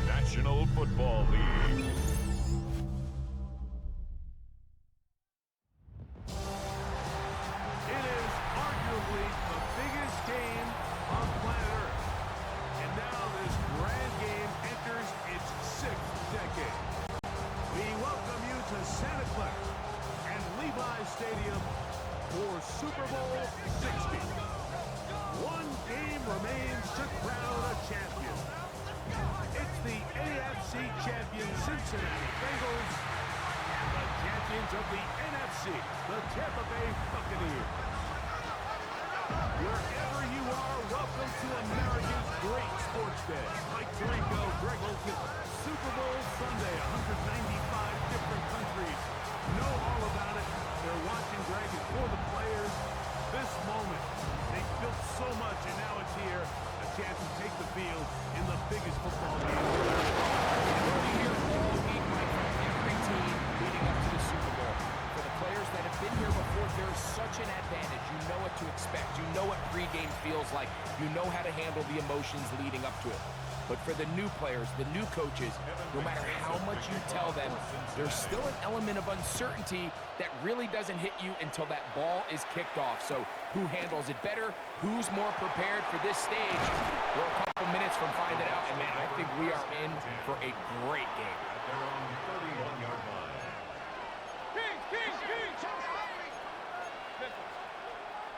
National Football League. It is arguably the biggest game on planet Earth. And now this grand game enters its 6th decade. We welcome you to Santa Clara and Levi's Stadium for Super Bowl 60. One game remains to crown a champion. It's the AFC champion Cincinnati Bengals and the champions of the NFC, the Tampa Bay Buccaneers. Wherever you are, welcome to America's great sports day. Mike Tirico, Greg Olson, Super Bowl Sunday, 195 different countries know all about it. They're watching, Greg, and for the players, this moment, they've built so much, and now it's here, a chance to take the field in the biggest football game. We'll be here all week, Mike, from every team leading up to the Super Bowl. For the players that have been here before, there's such an advantage. You know what to expect. You know what pregame feels like. You know how to handle the emotions leading up to it. But for the new players, the new coaches, no matter how much you tell them, there's still an element of uncertainty that really doesn't hit you until that ball is kicked off. So who handles it better? Who's more prepared for this stage? We're a couple minutes from finding out, and man, I think we are in for a great game. They're on the 31-yard line.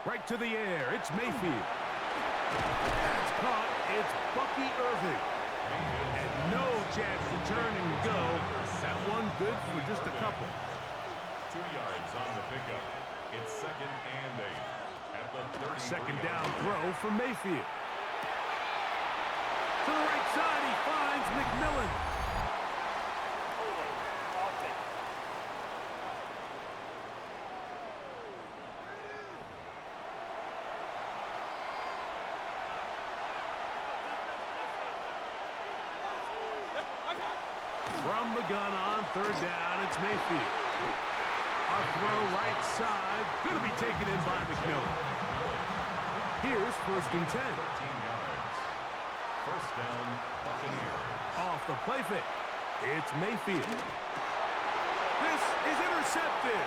Right to the air, it's Mayfield. That's caught, it's Bucky Irving. And no chance to turn and go. That one good for just a couple. 2 yards on the pickup. It's 2nd and 8 at the 30. Second down throw for Mayfield. To the right side, he finds McMillan. From the gun on 3rd down, it's Mayfield. A throw right side, going to be taken in by McMillan. Here's 1st and 10. 13 yards. First down, Buccaneers. Off the play fake, it's Mayfield. This is intercepted.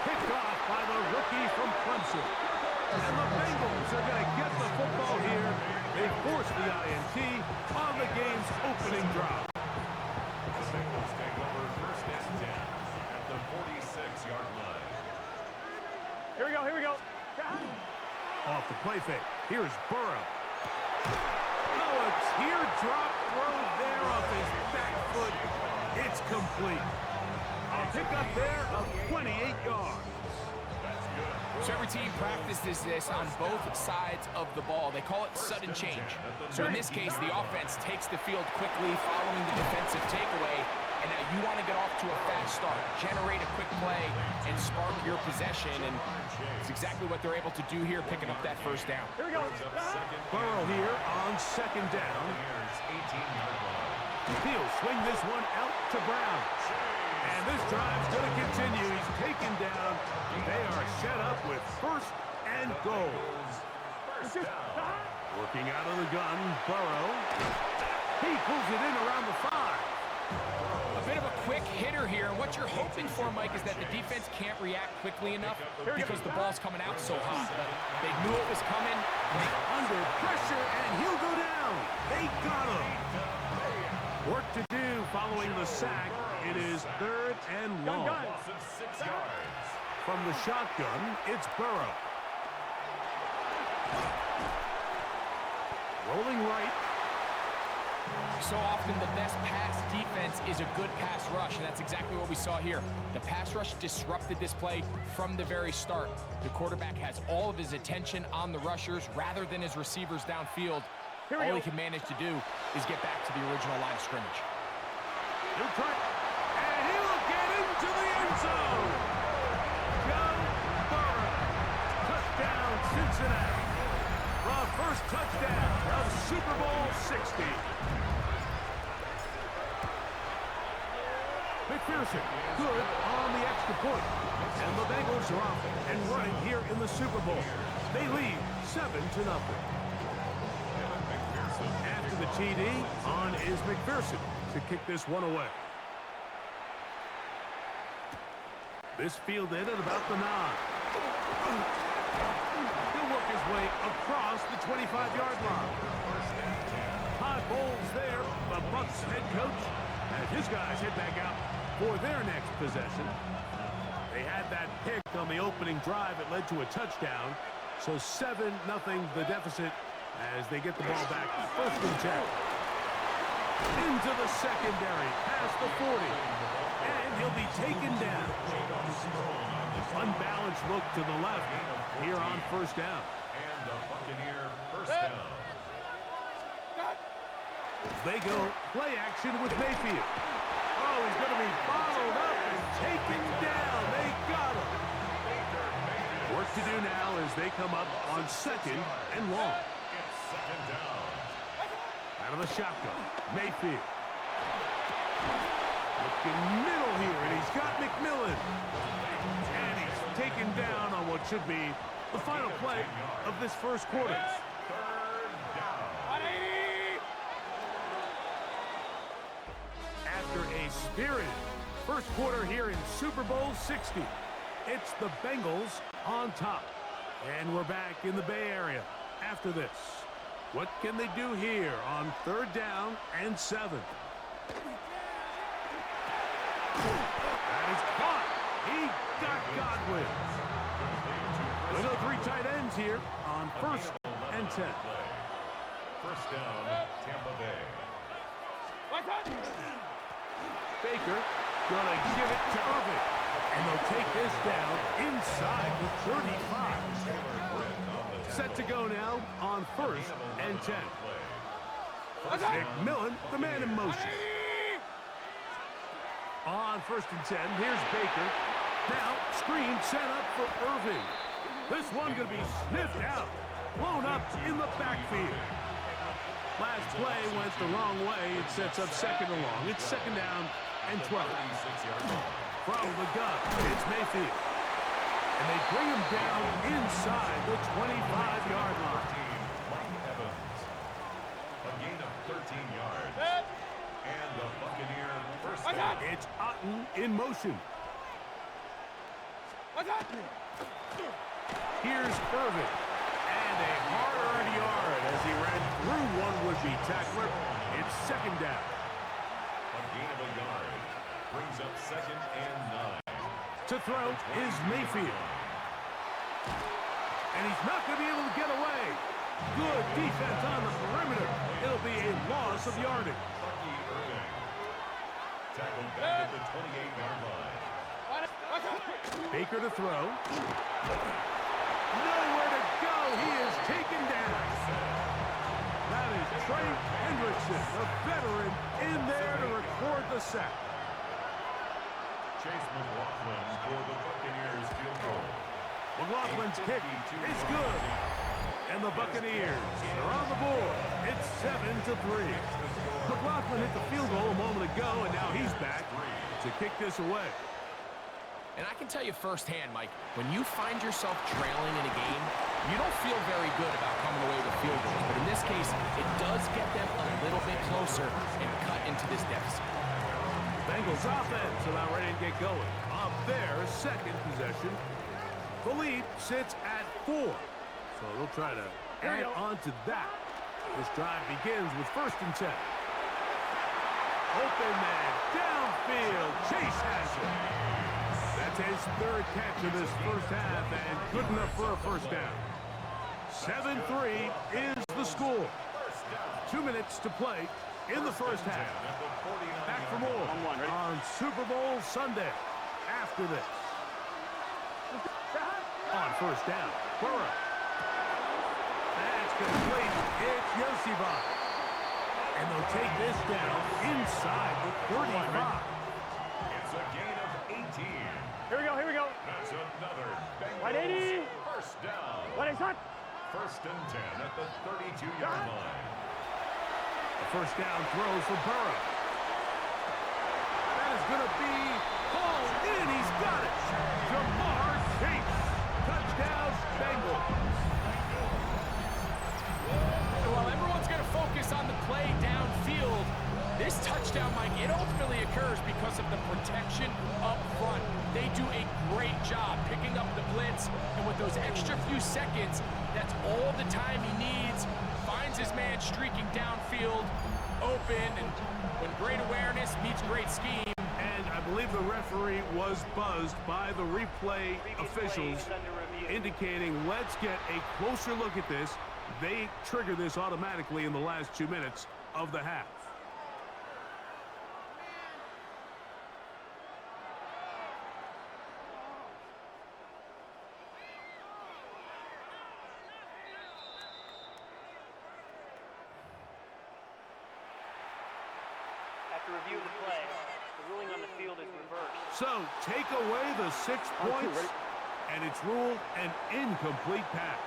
Picked off by the rookie from Clemson. And the Bengals are going to get the football here. They force the INT on the game's opening drive. Bengals take over 1st and 10 at the 46-yard line. Here we go. Off the play fake, here's Burrow. Oh, a teardrop throw there off his back foot. It's complete. A pickup there of 28 yards. So every team practices this on both sides of the ball. They call it sudden change. So in this case, the offense takes the field quickly following the defensive takeaway, and now you want to get off to a fast start, generate a quick play, and spark your possession, and it's exactly what they're able to do here, picking up that 1st down. Here we go. Burrow here on 2nd down. Buccaneers 18-yard line. He'll swing this one out to Brown. And this drive's going to continue. He's taken down. They are set up with 1st and goal. First down. Working out of the gun, Burrow. He pulls it in around the 5. A bit of a quick hitter here, and what you're hoping for, Mike, is that the defense can't react quickly enough because the ball's coming out so hot. They knew it was coming. Under pressure, and he'll go down. They got him. Work to do following the sack. It is 3rd and long. Loss of 6 yards. From the shotgun, it's Burrow. Rolling right. So often the best pass defense is a good pass rush, and that's exactly what we saw here. The pass rush disrupted this play from the very start. The quarterback has all of his attention on the rushers rather than his receivers downfield. All he can manage to do is get back to the original line of scrimmage. He'll try, and he'll get into the end zone. Joe Burrow, touchdown Cincinnati. The first touchdown of Super Bowl 60. McPherson, good on the extra point. And the Bengals are off and running here in the Super Bowl. They lead 7-0. After the TD on is McPherson to kick this one away. This fielded at about the 9. He'll work his way across the 25-yard line. High bowls there. The Bucs head coach as his guys head back out for their next possession. They had that pick on the opening drive that led to a touchdown. So 7-0 the deficit as they get the ball back. First and 10. Into the secondary, past the 40. And he'll be taken down. Unbalanced look to the left here on first down. And the Buccaneer first down. They go play action with Mayfield. Oh, he's going to be bottled up and taken down. They got him. Work to do now as they come up on second and long. It's second down. Out of the shotgun, Mayfield. Looking middle here, and he's got McMillan. And he's taken down on what should be the final play of this first quarter. Third down. After a spirited first quarter here in Super Bowl 60, it's the Bengals on top. And we're back in the Bay Area after this. What can they do here on third down and 7? That is caught. He got Godwin. We'll go 3 tight ends here on first and 10. First down, Tampa Bay. Baker gonna give it to Irving. And they'll take this down inside the 35. Set to go now on first and 10. McMillan, the man in motion. On first and 10, here's Baker. Now, screen set up for Irving. This one going to be sniffed out. Blown up in the backfield. Last play went the wrong way. It sets up second and long. It's second down and 12. From the gun, it's Mayfield. And they bring him down inside the 25-yard line. A gain of 13 yards. And the Buccaneer first down. It's Otten in motion. Here's Irving. And a hard-earned yard as he ran through one would-be tackler. It's second down. A gain of a yard. Brings up second and 9. To throw is Mayfield. And he's not going to be able to get away. Good defense on the perimeter. It'll be a loss of yardage. Bucky Irving. Tackled back at the 28-yard line. Baker to throw. Nowhere to go. He is taken down. That is Trey Hendrickson, the veteran, in there to record the sack. Chase McLaughlin for the Buccaneers field goal. McLaughlin's kick is good. And the Buccaneers are on the board. It's 7-3. McLaughlin hit the field goal a moment ago, and now he's back to kick this away. And I can tell you firsthand, Mike, when you find yourself trailing in a game, you don't feel very good about coming away with field goals. But in this case, it does get them a little bit closer and cut into this deficit. Bengals offense about ready to get going. Up their second possession. The lead sits at 4. So they'll try to add on to that. This drive begins with first and 10. Open man, downfield, Chase has it. That's his third catch of this first half and good enough for a first down. 7-3 is the score. 2 minutes to play in the first half. Back for more on Super Bowl Sunday after this. On first down, Burrow. That's complete. It's Yosibot. And they'll take this down inside the 35. It's a gain of 18. Here we go, here we go. That's another Bengals 180. first down. What is that? First and 10 at the 32-yard line. The first down throw for Burrow. That is going to be hauled in. He's got it. Jamar Chase. Touchdown, Bengals. Well, everyone's going to focus on the play, This touchdown, Mike, it ultimately occurs because of the protection up front. They do a great job picking up the blitz, and with those extra few seconds, that's all the time he needs. Finds his man streaking downfield, open, and when great awareness meets great scheme. And I believe the referee was buzzed by the replay officials, indicating let's get a closer look at this. They trigger this automatically in the last 2 minutes of the half. After review of the play, the ruling on the field is reversed. So take away the 6 points, and it's ruled an incomplete pass.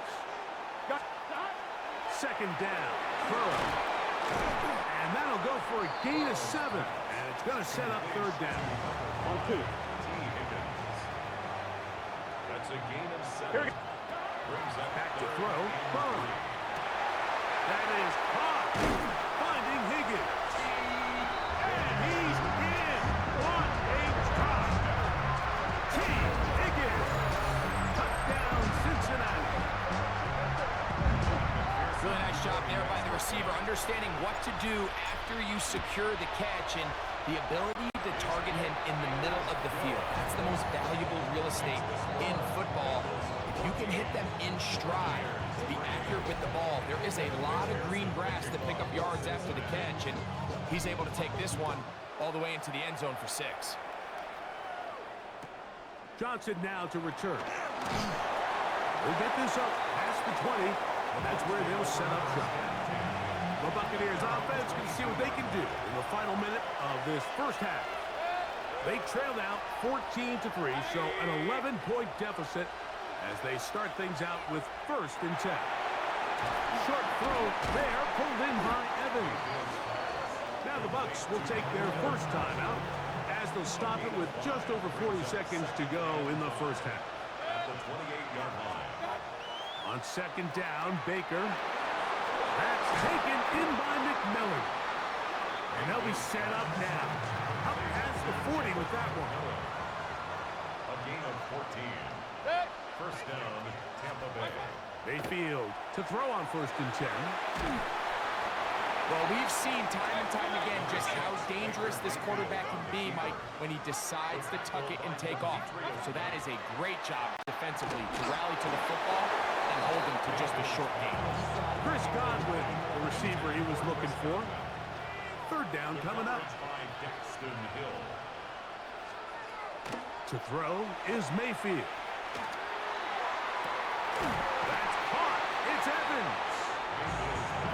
Second down, Burrow. And that'll go for a gain of 7. And it's going to set up third down. On 2. That's a gain of 7. Brings up Back to throw, Burrow. That is caught. Finding Higgins. And he's in. What a drop. Team Higgins. Touchdown, Cincinnati. Really nice job there by the receiver, understanding what to do after you secure the catch and the ability to target him in the middle of the field. That's the most valuable real estate in football. If you can hit them in stride, be accurate with the ball, there is a lot of green grass to pick up yards after the catch, and he's able to take this one all the way into the end zone for 6. Johnson now to return. We'll get this up past the 20, and that's where they'll set up shop. The Buccaneers offense can see what they can do in the final minute of this first half. They trail now 14-3, so an 11-point deficit as they start things out with 1st and 10. Short throw there, pulled in by Evans. Now the Bucs will take their first timeout as they'll stop it with just over 40 seconds to go in the first half. at the 28-yard line. On second down, Baker. That's taken in by McMillan. And they'll be set up now. Up past the 40 with that one. A gain of 14. First down, Tampa Bay. Mayfield to throw on 1st and 10. Well, we've seen time and time again just how dangerous this quarterback can be, Mike, when he decides to tuck it and take off. So that is a great job defensively to rally to the football and hold him to just a short game. Chris Godwin, the receiver he was looking for. Third down coming up. By Daxton Hill. To throw is Mayfield. That's caught. It's Evans.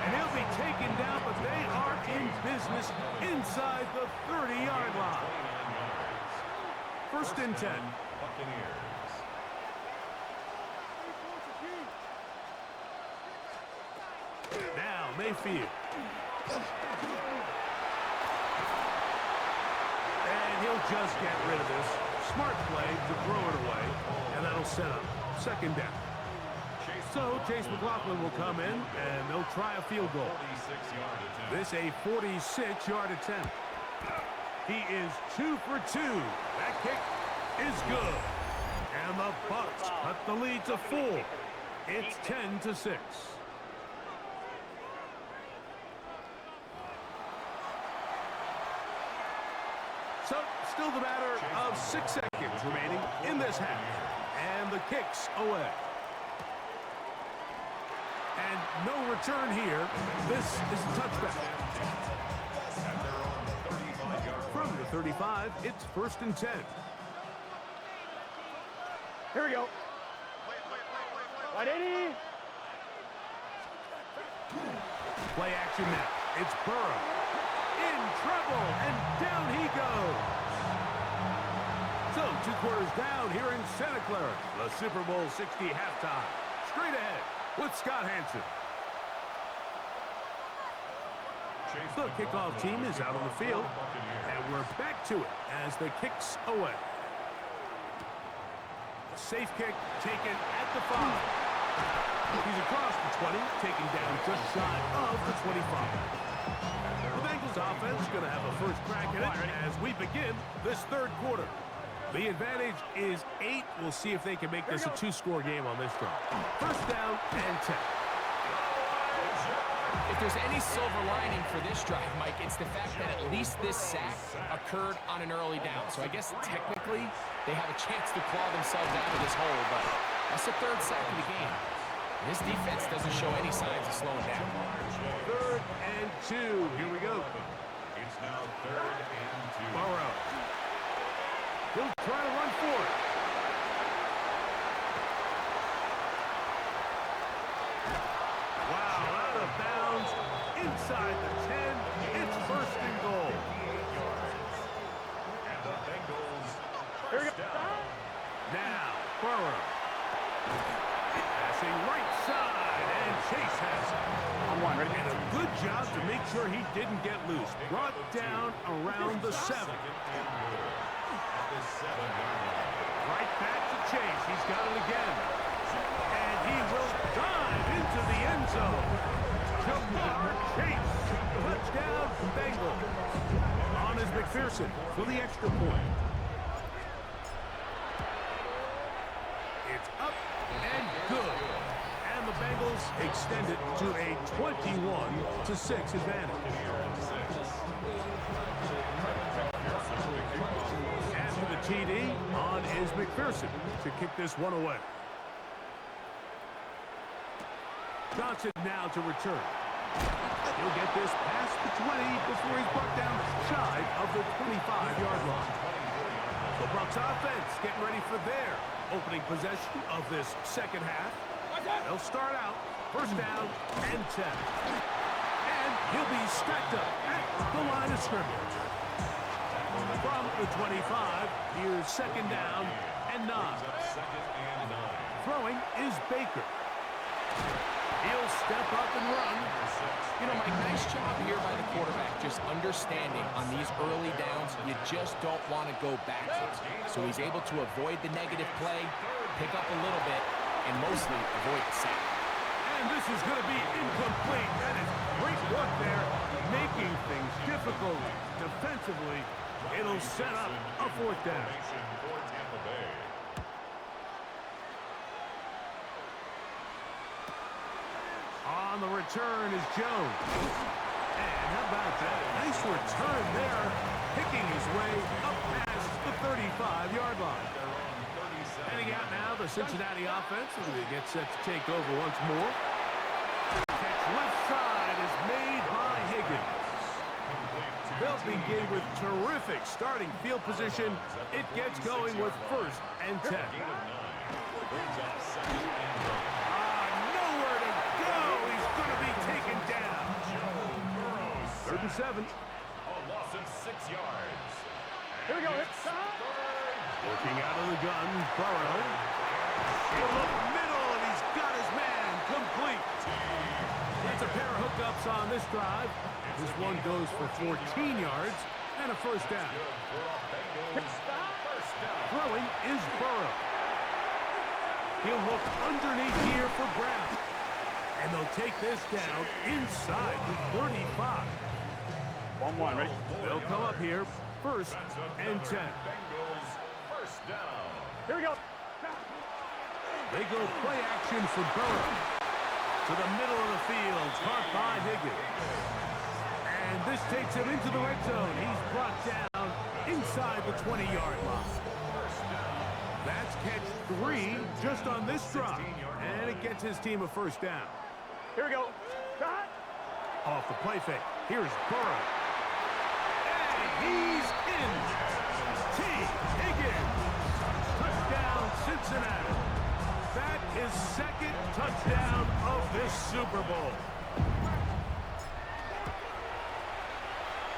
And he'll be taken down, but they are in business inside the 30-yard line. 1st and 10. Buccaneers. Now Mayfield. And he'll just get rid of this. Smart play to throw it away, and that'll set up 2nd down. So Chase McLaughlin will come in, and they'll try a field goal. 46-yard attempt. This a 46-yard attempt. He is 2 for 2. That kick is good. And the Bucs cut the lead to 4. It's 10-6. So, still the matter of 6 seconds remaining in this half. And the kick's away. And no return here. This is a touchback. At their own 35-yard From the 35, it's 1st and 10. Here we go. Wide 80. Play action now. It's Burrow. In trouble, and down he goes. So, 2 quarters down here in Santa Clara. The Super Bowl 60 halftime. Straight ahead with Scott Hansen. The kickoff team is out on the field, and we're back to it as the kick's away. A safe kick taken at the 5. He's across the 20, taken down just shy of the 25. The Bengals offense is going to have a first crack at it as we begin this third quarter. The advantage is 8. We'll see if they can make this a 2-score game on this drive. First down and 10. If there's any silver lining for this drive, Mike, it's the fact that at least this sack occurred on an early down. So I guess technically they have a chance to claw themselves out of this hole, but that's the third sack of the game. This defense doesn't show any signs of slowing down. Third and 2. Here we go. It's now third and 2. Burrow. He'll try to run for it. Wow, out of bounds, inside the 10. It's first and goal. And the Bengals Here we first go. down. Now, Burrow. Passing right side, and Chase has it. On one, ready? And a good job to make sure he didn't get loose. Brought down around the 7. Second and goal at the 7-yard line. Right back to Chase. He's got it again. And he will dive into the end zone. Jamar Chase. Touchdown, Bengals. On is McPherson for the extra point. It's up and good. And the Bengals extend it to a 21-6 advantage. After the TD, on is McPherson to kick this one away. Johnson now to return. He'll get this past the 20 before he's brought down shy of the 25-yard line. The Bucs offense getting ready for their opening possession of this second half. They'll start out first down and 10. And he'll be stacked up at the line of scrimmage. From the 25, here's second down and 9. Second and 9. Throwing is Baker. He'll step up and run. You know, Mike, nice job here by the quarterback, just understanding on these early downs, you just don't want to go backwards. So he's able to avoid the negative play, pick up a little bit, and mostly avoid the sack. And this is going to be incomplete. That is great work there, making things difficult defensively. It'll set up a fourth down. For Tampa Bay. On the return is Jones. And how about that? Nice return there, picking his way up past the 35-yard line. Heading out now, the Cincinnati offense as they get set to take over once more. Catch left side is made by Higgins. They'll begin with terrific starting field position. It gets going with first and 10. Nowhere to go. He's going to be taken down. Third and 7. A loss of 6 yards. Here we go. Working out of the gun, Burrow. He'll look middle, and he's got his man complete. That's a pair of hookups on this drive. This one goes for 14 yards and a first down. Throwing is Burrow. He'll look underneath here for Brown. And they'll take this down inside the 35. 1-1, ready? They'll come up here, first and 10. Bengals first down. Here we go. They go play action for Burrow. To the middle of the field, caught by Higgins. And this takes him into the red zone. He's brought down inside the 20-yard line. That's catch 3 just on this drive. And it gets his team a first down. Here we go. Off the play fake, here's Burrow. And he's in. T. Higgins. Touchdown, Cincinnati. That is second touchdown of this Super Bowl.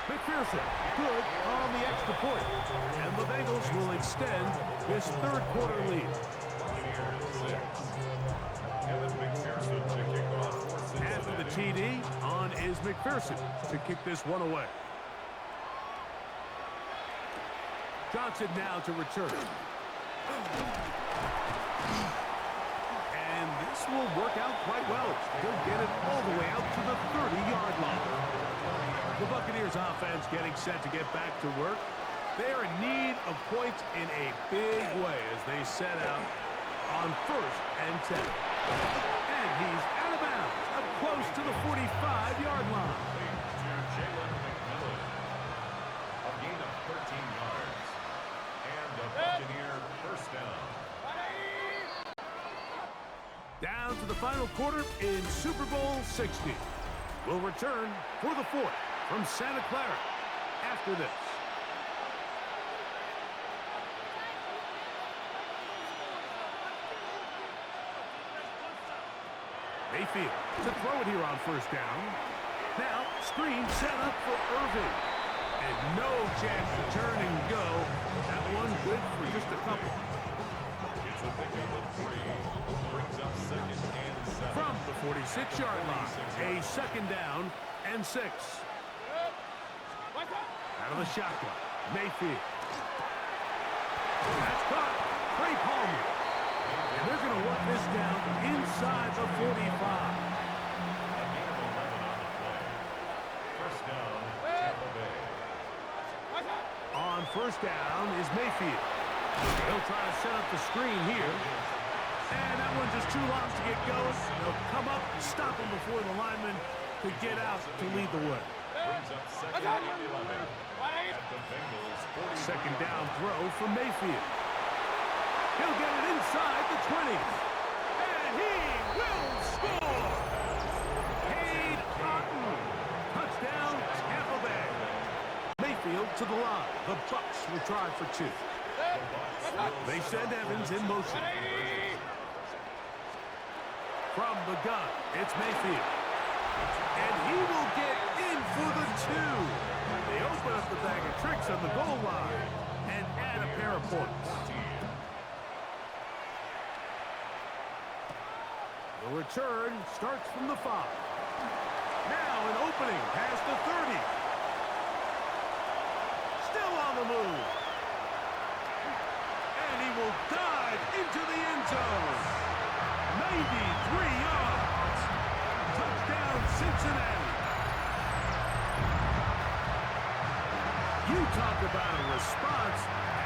McPherson, good on the extra point. And the Bengals will extend this third quarter lead. After the TD, on is McPherson to kick this one away. Johnson now to return. And This will work out quite well. He'll get it all the way out to the 30-yard line. The Buccaneers offense getting set to get back to work. They're in need of points in a big way as they set out on 1st and 10. And he's out of bounds, up close to the 45-yard line. A gain of 13 yards. And a Buccaneer first down. Down to the final quarter in Super Bowl 60. We'll return for the 4th from Santa Clara after this. Mayfield to throw it here on 1st down. Now, screen set up for Irving. And no chance to turn and go. That one good for just a couple. It's a pickup of 3. Brings up 2nd and 7. From the 46-yard line, a 2nd down and 6. Out of the shotgun, Mayfield. That's caught. Trey Palmer. And they're going to work this down inside the 45. A gain of 11 on the play. First down, Tampa Bay. On 1st down is Mayfield. He'll try to set up the screen here. And that one just too long to get going. They'll come up and stop him before the lineman could get out to lead the way. Brings up 2nd and 11. At the Bengals 40. 2nd down throw for Mayfield. He'll get it inside the 20. And he will score! Cade Otton. Touchdown, Tampa Bay. Mayfield to the line. The Bucs will try for 2. They send Evans in motion. From the gun, it's Mayfield. And he will get in for the 2. They open up the bag of tricks on the goal line and add a pair of points. The return starts from the 5. Now an opening past the 30. Still on the move. And he will dive into the end zone. 93 yards. Touchdown, Cincinnati. You talk about a response.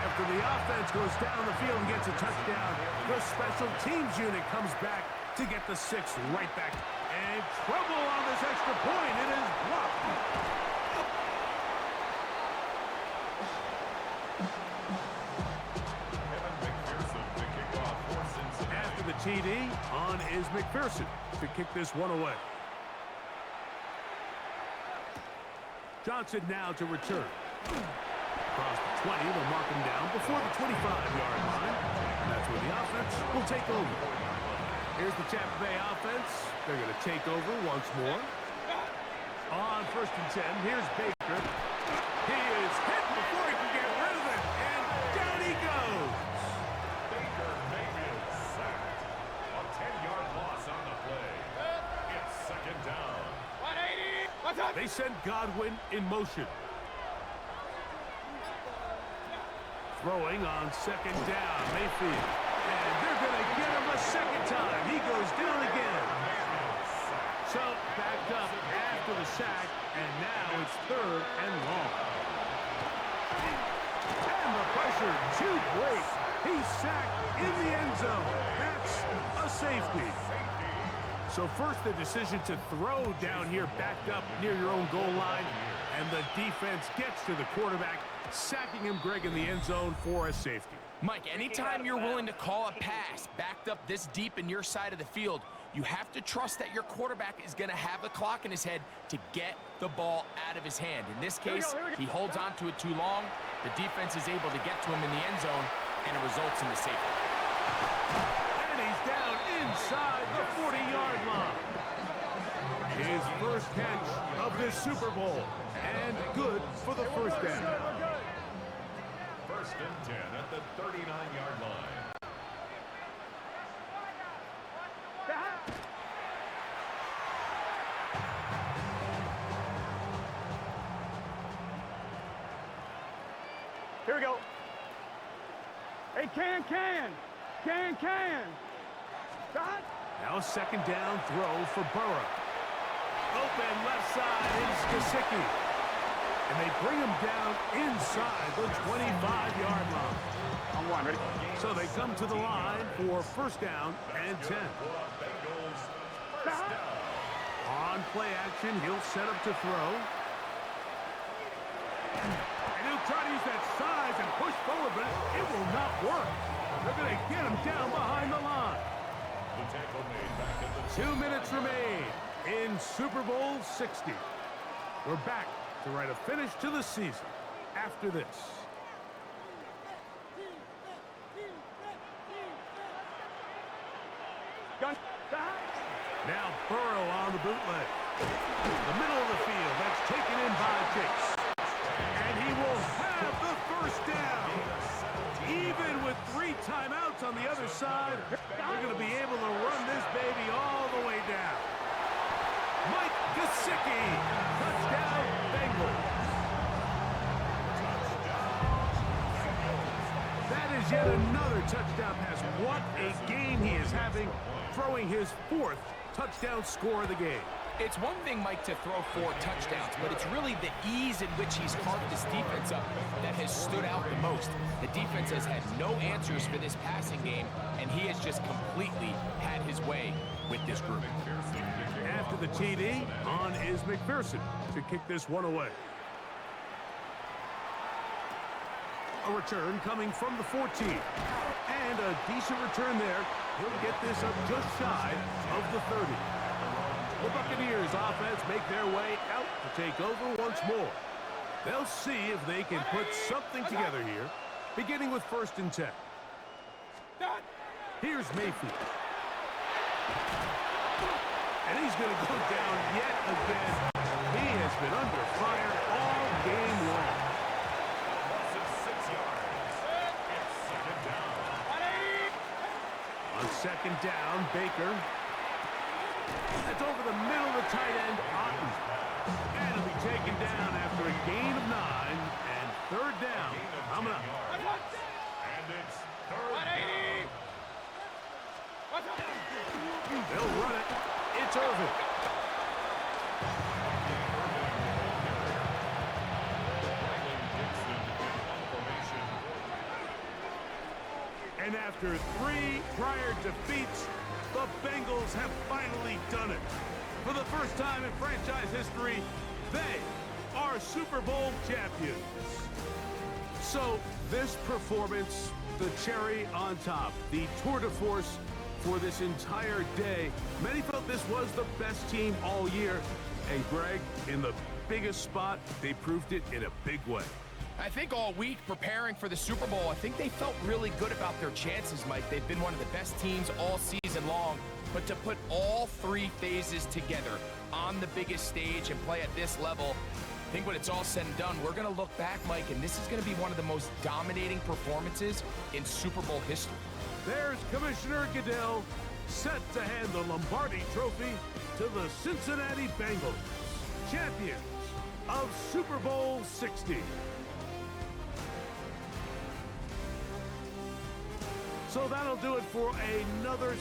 After the offense goes down the field and gets a touchdown, the special teams unit comes back to get the 6th right back. And trouble on this extra point. It is blocked. After the TD, on is McPherson to kick this one away. Johnson now to return. Across the 20, they'll mark him down before the 25-yard line. And that's where the offense will take over. Here's the Tampa Bay offense. They're going to take over once more. On 1st and 10, here's Baker. He is hit before he can get rid of it. And down he goes. Baker Mayfield sacked. A 10-yard loss on the play. It's 2nd down. 180. They send Godwin in motion. Throwing on 2nd down, Mayfield. And they're going to get him a 2nd time. He goes down again. So, backed up after the sack, and now it's 3rd and long. And the pressure too great. He's sacked in the end zone. That's a safety. So first the decision to throw down here backed up near your own goal line, and the defense gets to the quarterback, sacking him, Greg, in the end zone for a safety. Mike, anytime you're willing to call a pass backed up this deep in your side of the field, you have to trust that your quarterback is going to have the clock in his head to get the ball out of his hand. In this case, he holds on to it too long. The defense is able to get to him in the end zone, and it results in the safety. And he's down inside the 40-yard line. His first catch of this Super Bowl, and good for the first down. 1st and 10 at the 39-yard line. Here we go. Hey, can. Got. Now a second down throw for Burrow. Open left side is Gesicki. And they bring him down inside the 25-yard line. On one, ready? So they come to the line for first down and 10. On play action, he'll set up to throw. And he'll try to use that size and push forward, but it will not work. They're going to get him down behind the line. 2 minutes remain in Super Bowl 60. We're back to write a finish to the season after this. Gun. Now Burrow on the bootleg. The middle of the field, that's taken in by Chase. And he will have the first down. Even with 3 timeouts on the other side, they're going to be able to run this baby all the way down. Mike Gesicki, touchdown Bengals. That is yet another touchdown pass. What a game he is having, throwing his 4th touchdown score of the game. It's one thing, Mike, to throw 4 touchdowns, but it's really the ease in which he's carved this defense up that has stood out the most. The defense has had no answers for this passing game, and he has just completely had his way with this group. After the TD, on is McPherson to kick this one away. A return coming from the 14. And a decent return there. He'll get this up just shy of the 30. The Buccaneers offense make their way out to take over once more. They'll see if they can put something together here, beginning with 1st and 10. Here's Mayfield. And he's going to go down yet again. He has been under fire all game long. On second down, Baker. That's over the middle of the tight end, Otten. And he'll be taken down after a gain of 9 and 3rd down. Coming up. And it's 3rd down. They'll run it. It's Irvin. And after 3 prior defeats, the Bengals have finally done it. For the first time in franchise history, they are Super Bowl champions. So this performance, the cherry on top, the tour de force for this entire day. Many felt this was the best team all year. And Greg, in the biggest spot, they proved it in a big way. I think all week preparing for the Super Bowl, I think they felt really good about their chances, Mike. They've been one of the best teams all season long. But to put all 3 phases together on the biggest stage and play at this level, I think when it's all said and done, we're going to look back, Mike, and this is going to be one of the most dominating performances in Super Bowl history. There's Commissioner Goodell set to hand the Lombardi Trophy to the Cincinnati Bengals, champions of Super Bowl 60. So that'll do it for another